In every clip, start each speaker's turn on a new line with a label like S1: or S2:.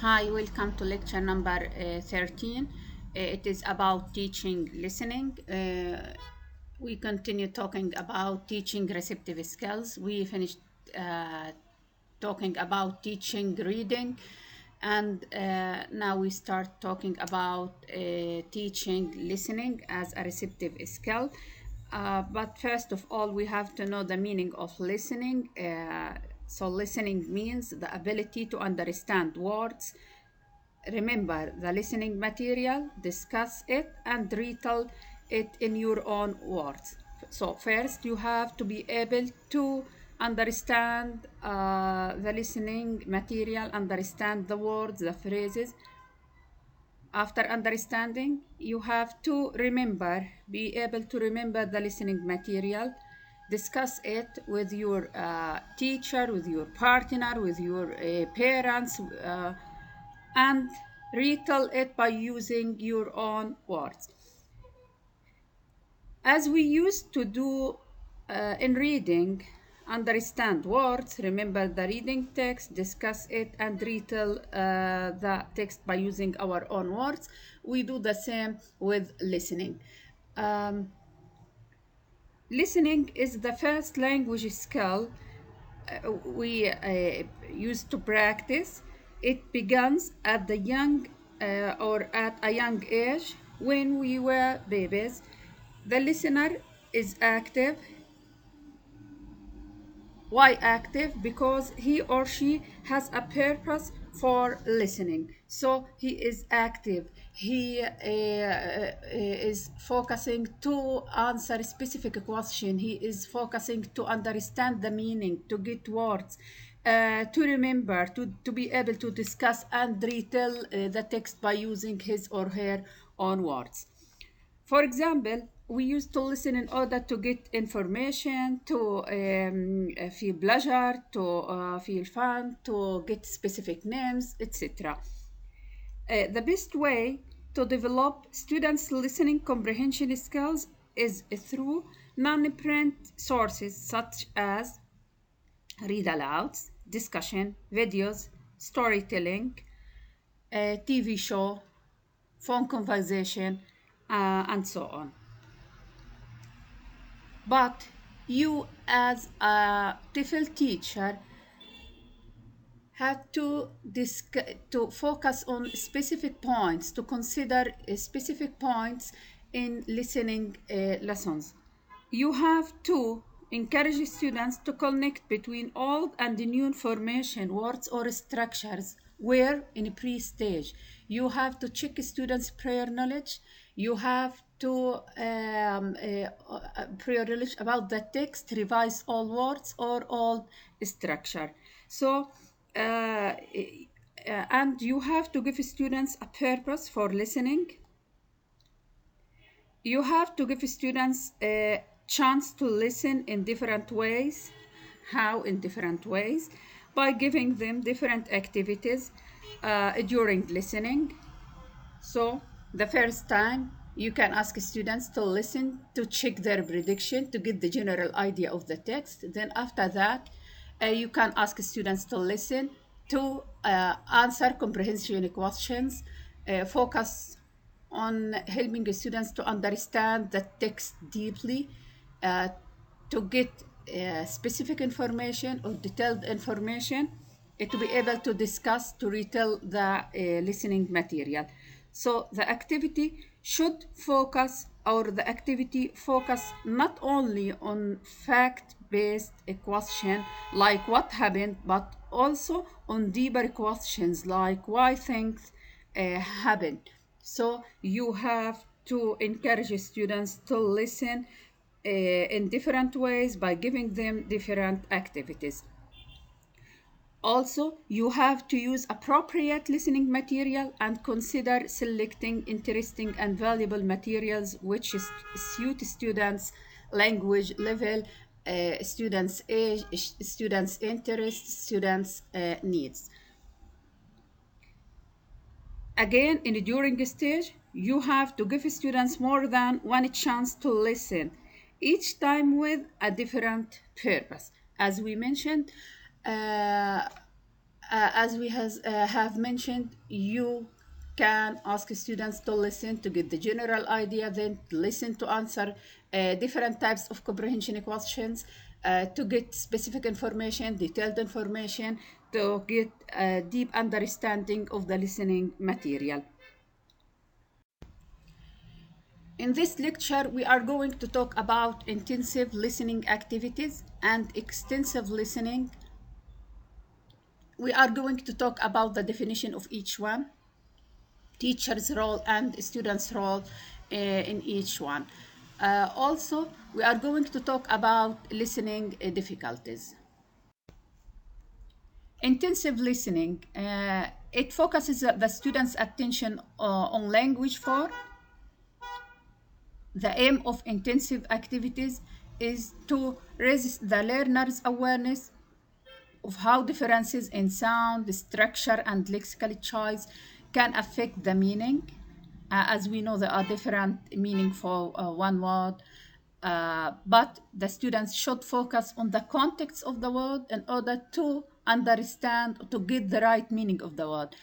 S1: Hi, welcome to lecture number 13. It is about teaching listening. We continue talking about teaching receptive skills. We finished uh, talking about teaching reading, and now we start talking about teaching listening as a receptive skill. But first of all, we have to know the meaning of listening. So, listening means the ability to understand words, remember the listening material, discuss it, and retell it in your own words. So, first, you have to be able to understand the listening material, understand the words, the phrases. After understanding, you have to remember, be able to remember the listening material, discuss it with your teacher, with your partner, with your parents, and retell it by using your own words. As we used to do in reading, understand words, remember the reading text, discuss it, and retell the text by using our own words. We do the same with listening. Um, Listening is the first language skill we used to practice. It begins at the young or at a young age when we were babies. The listener is active. Why active? Because he or she has a purpose for listening. So he is active. He is focusing to answer a specific question. He is focusing to understand the meaning, to get words, to remember, to be able to discuss and retell the text by using his or her own words. For example, we used to listen in order to get information, to feel pleasure, to feel fun, to get specific names, etc. The best way to develop students' listening comprehension skills is through non-print sources such as read alouds, discussion, videos, storytelling, TV show, phone conversation, and so on. But you, as a TEFL teacher, have to focus on specific points, to consider specific points in listening lessons. You have to encourage students to connect between old and new information, words or structures, where in a pre-stage. You have to check students' prior knowledge. You have to prior knowledge about the text, revise all words or all structure. So, and you have to give students a purpose for listening. You have to give students a chance to listen in different ways. How? In different ways? By giving them different activities during listening. So, the first time you can ask students to listen to check their prediction to get the general idea of the text. Then, after that, you can ask students to listen to answer comprehension questions, focus on helping students to understand the text deeply, uh, to get specific information or detailed information, to be able to discuss, to retell the listening material. So the activity should focus, or the activity focus not only on fact-based question like what happened, but also on deeper questions like why things happen. So you have to encourage students to listen in different ways by giving them different activities. Also, you have to use appropriate listening material and consider selecting interesting and valuable materials which suit students' language level, students' age, students' interests, students' needs. Again, in the during stage, you have to give students more than one chance to listen, each time with a different purpose. As we mentioned, uh, As we have mentioned, you can ask students to listen to get the general idea, then listen to answer different types of comprehension questions, to get specific information, detailed information, to get a deep understanding of the listening material. In this lecture, we are going to talk about intensive listening activities and extensive listening. We are going to talk about the definition of each one, teacher's role and student's role in each one. Also, we are going to talk about listening difficulties. Intensive listening, it focuses the student's attention on language form. The aim of intensive activities is to raise the learner's awareness of how differences in sound, structure, and lexical choice can affect the meaning. As we know, there are different meaning for one word, but the students should focus on the context of the word in order to understand, to get the right meaning of the word.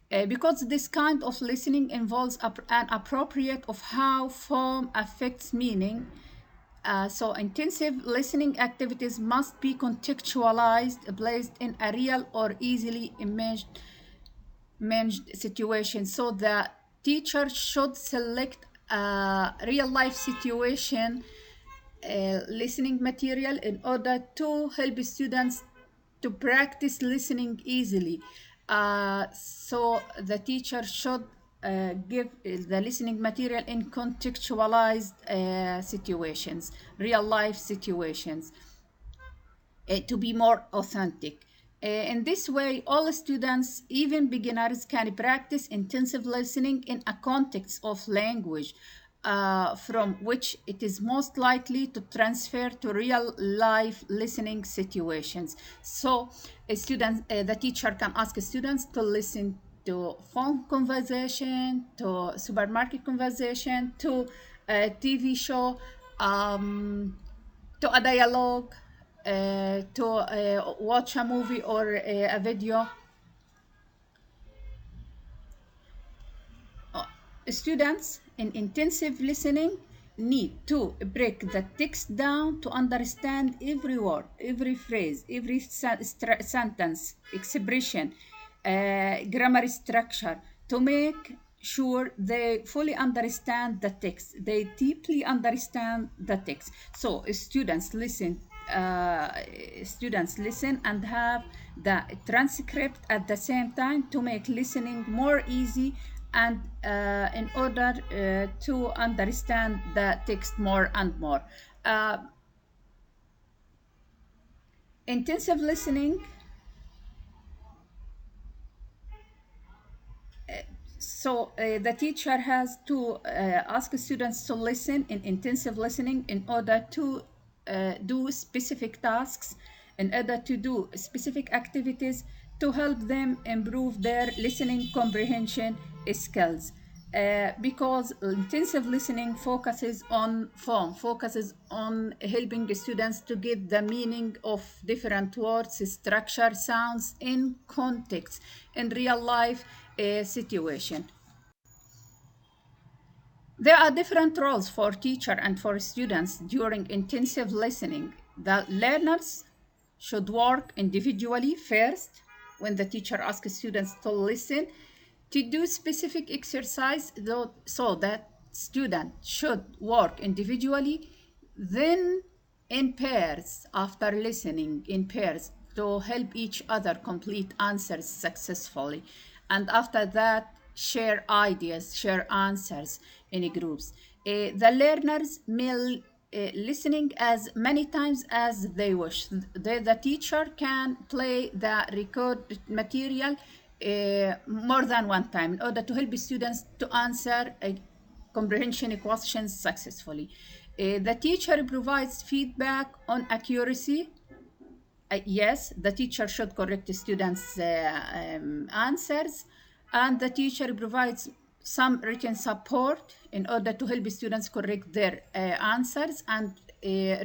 S1: Because this kind of listening involves an appropriate of how form affects meaning. So intensive listening activities must be contextualized, placed in a real or easily imaged situation. So the teacher should select a real life situation listening material in order to help students to practice listening easily. So the teacher should give the listening material in contextualized situations, real life situations, to be more authentic. In this way, all students, even beginners, can practice intensive listening in a context of language from which it is most likely to transfer to real life listening situations. So, the teacher can ask students to listen to phone conversation, to supermarket conversation, to a TV show, to a dialogue, to watch a movie or a video. Uh, Students in intensive listening need to break the text down to understand every word, every phrase, every sentence, expression, grammar structure, to make sure they fully understand the text. They deeply understand the text. So uh, students listen and have the transcript at the same time to make listening more easy and in order to understand the text more and more. Uh, Intensive listening, the teacher has to ask students to listen in intensive listening in order to do specific tasks, in order to do specific activities to help them improve their listening comprehension skills. Because intensive listening focuses on form, focuses on helping the students to get the meaning of different words, structure, sounds in context, in real life situation. There are different roles for teacher and for students during intensive listening. The learners should work individually first when the teacher asks students to listen to do specific exercise, so that student should work individually, then in pairs after listening in pairs to help each other complete answers successfully, and after that share ideas, share answers in groups. The learners may listening as many times as they wish. The teacher can play the record material more than one time in order to help students to answer comprehension questions successfully. The teacher provides feedback on accuracy. Yes, the teacher should correct the students' answers, and the teacher provides some written support in order to help students correct their answers and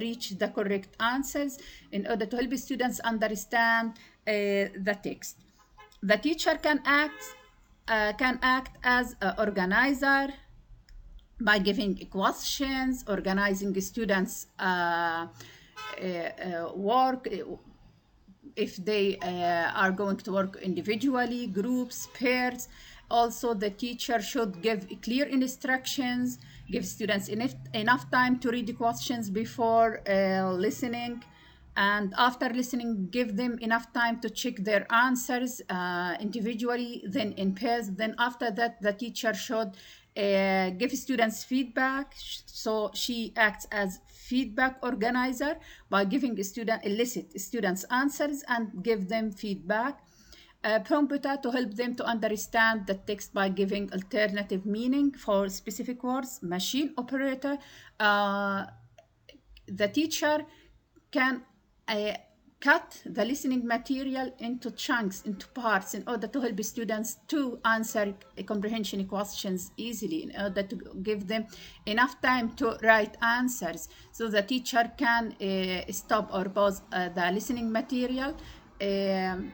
S1: reach the correct answers in order to help students understand the text. The teacher can act as an organizer by giving questions, organizing students' work, if they are going to work individually, groups, pairs. Also, the teacher should give clear instructions, give students enough time to read the questions before listening, and after listening, give them enough time to check their answers individually, then in pairs. Then after that, the teacher should give students feedback. So she acts as feedback organizer by giving elicit students answers and give them feedback. Prompter to help them to understand the text by giving alternative meaning for specific words. Machine operator, the teacher can cut the listening material into chunks, into parts, in order to help students to answer comprehension questions easily, in order to give them enough time to write answers. So the teacher can stop or pause the listening material in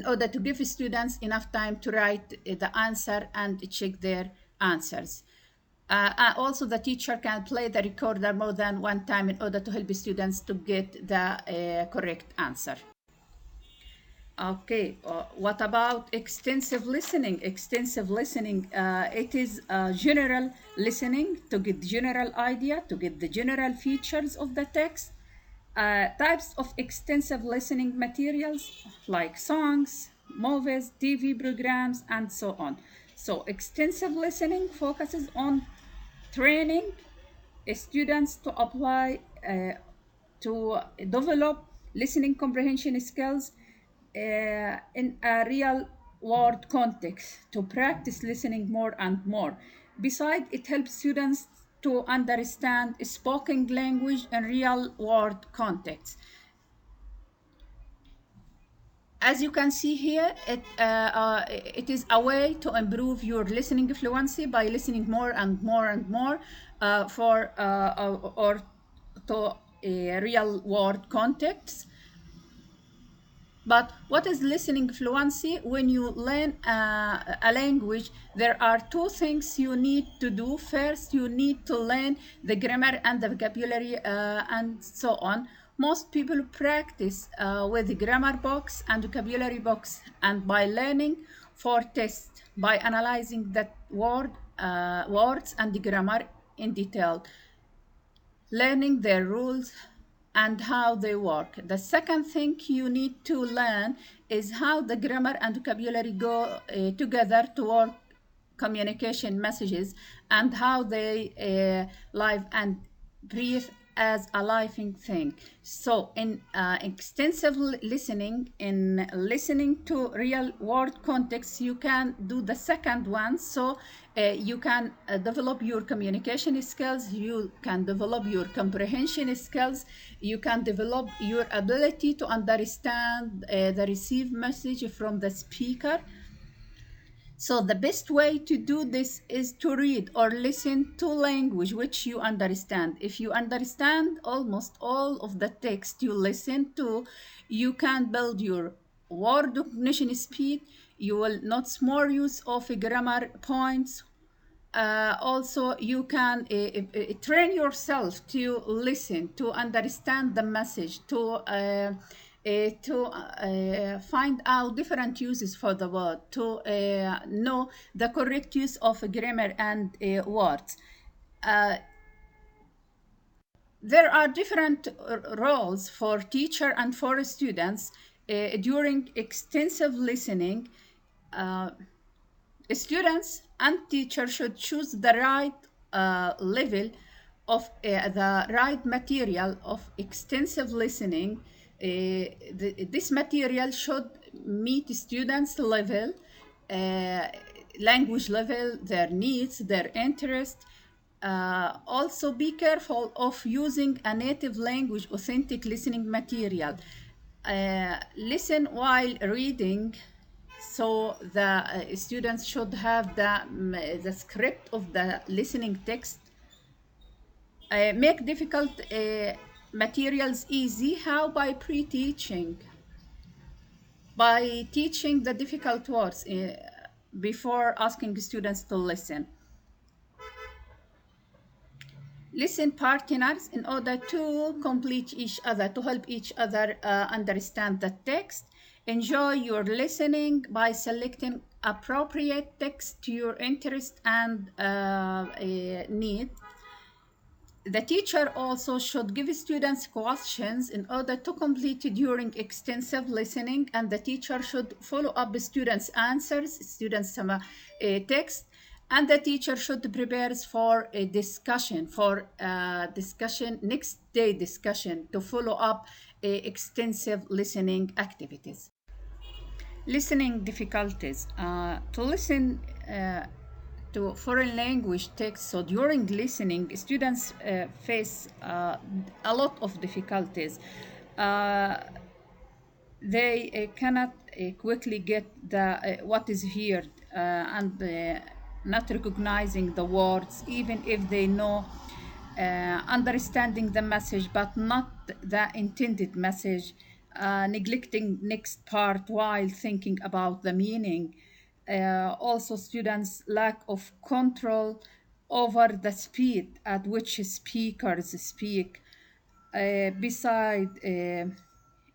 S1: order to give students enough time to write the answer and check their answers. Also, the teacher can play the recorder more than one time in order to help students to get the correct answer. Okay, what about extensive listening? Extensive listening, it is general listening to get general idea, to get the general features of the text. Types of extensive listening materials like songs, movies, TV programs, and so on. So extensive listening focuses on training students to apply to develop listening comprehension skills in a real world context, to practice listening more and more. Besides, it helps students to understand spoken language in real world context. As you can see here, it is a way to improve your listening fluency by listening more and more and more or to real world contexts. But what is listening fluency? When you learn a language, there are two things you need to do. First, you need to learn the grammar and the vocabulary and so on. Most people practice with the grammar box and vocabulary box, and by learning for tests, by analyzing that words and the grammar in detail, learning their rules and how they work. The second thing you need to learn is how the grammar and vocabulary go together to work communication messages, and how they live and breathe as a living thing. So in extensive listening, in listening to real world context, you can do the second one. So you can develop your communication skills, you can develop your comprehension skills, you can develop your ability to understand the received message from the speaker. So the best way to do this is to read or listen to language which you understand. If you understand almost all of the text you listen to, you can build your word recognition speed. You will notice more use of grammar points. Also, you can train yourself to listen, to understand the message, to find out different uses for the word, to know the correct use of grammar and words. There are different roles for teacher and for students during extensive listening. Students and teachers should choose the right level of the right material of extensive listening. This material should meet students' level, language level, their needs, their interest. Also, be careful of using a native language authentic listening material. Listen while reading. So the students should have the script of the listening text. Make difficult materials easy. How? By pre-teaching. by teaching the difficult words before asking students to listen. Listen partners in order to complete each other, to help each other understand the text. Enjoy your listening by selecting appropriate text to your interest and need. The teacher also should give students questions in order to complete during extensive listening, and the teacher should follow up students' answers, students' text, and the teacher should prepare for a discussion, next day discussion to follow up extensive listening activities. Listening difficulties. To listen to foreign language text, so during listening, students face a lot of difficulties. They cannot quickly get what is here and not recognizing the words, even if they know understanding the message but not the intended message, neglecting next part while thinking about the meaning. Also, students lack of control over the speed at which speakers speak, beside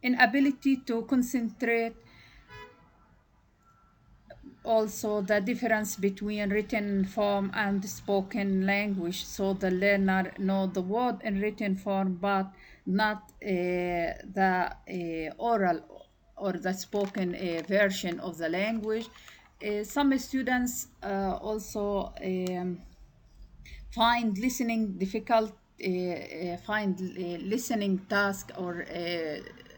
S1: inability to concentrate. Also, the difference between written form and spoken language, so the learner know the word in written form but not the oral or the spoken version of the language. Some students also find listening difficult, find listening task or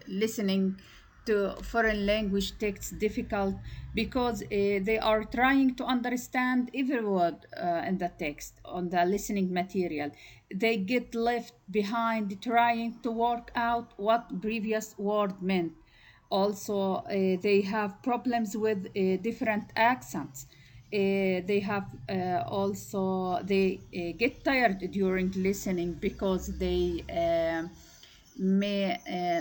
S1: listening to foreign language text difficult because they are trying to understand every word in the text on the listening material. They get left behind trying to work out what previous word meant. Also, they have problems with different accents. They have also they get tired during listening because they may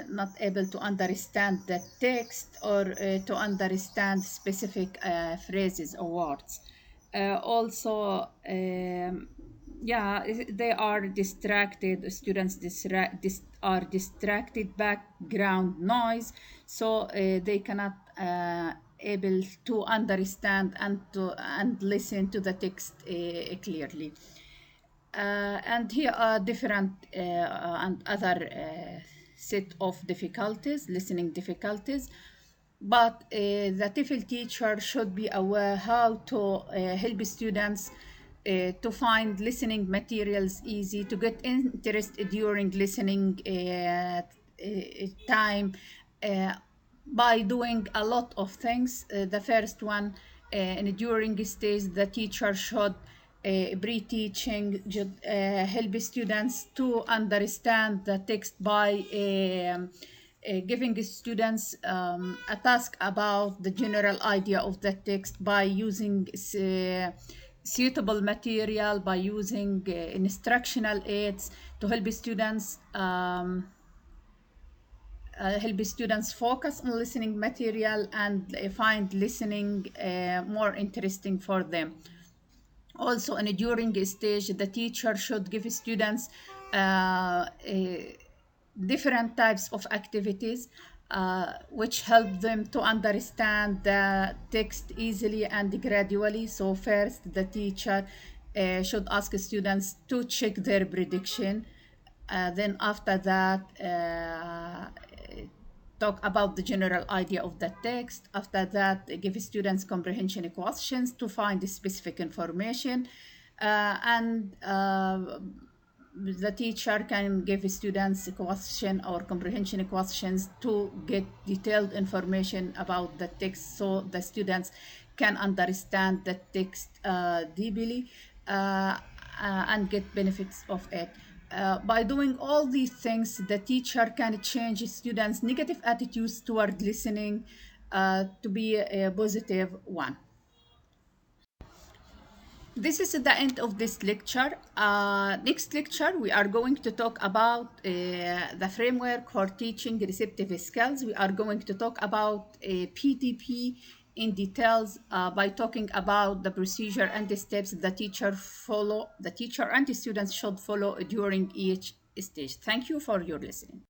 S1: not able to understand the text or to understand specific phrases or words. Also, yeah, they are distracted. Students are distracted background noise, so they cannot able to understand and listen to the text clearly. And here are different and other set of difficulties, listening difficulties. But the TEFL teacher should be aware how to help students to find listening materials easy, to get interest during listening time by doing a lot of things. The first one, in during stage, the teacher should pre-teaching should help students to understand the text by giving students a task about the general idea of the text by using suitable material, by using instructional aids to help students focus on listening material and find listening more interesting for them. Also, in a during stage, the teacher should give students different types of activities which help them to understand the text easily and gradually. So first, the teacher should ask students to check their prediction. Then after that, talk about the general idea of the text. After that, give students comprehension questions to find the specific information. And the teacher can give students a question or comprehension questions to get detailed information about the text so the students can understand the text deeply and get benefits of it. By doing all these things, the teacher can change students' negative attitudes toward listening to be a positive one. This is the end of this lecture. Next lecture, we are going to talk about the framework for teaching receptive skills. We are going to talk about PDP in details by talking about the procedure and the steps the teacher and the students should follow during each stage. Thank you for your listening.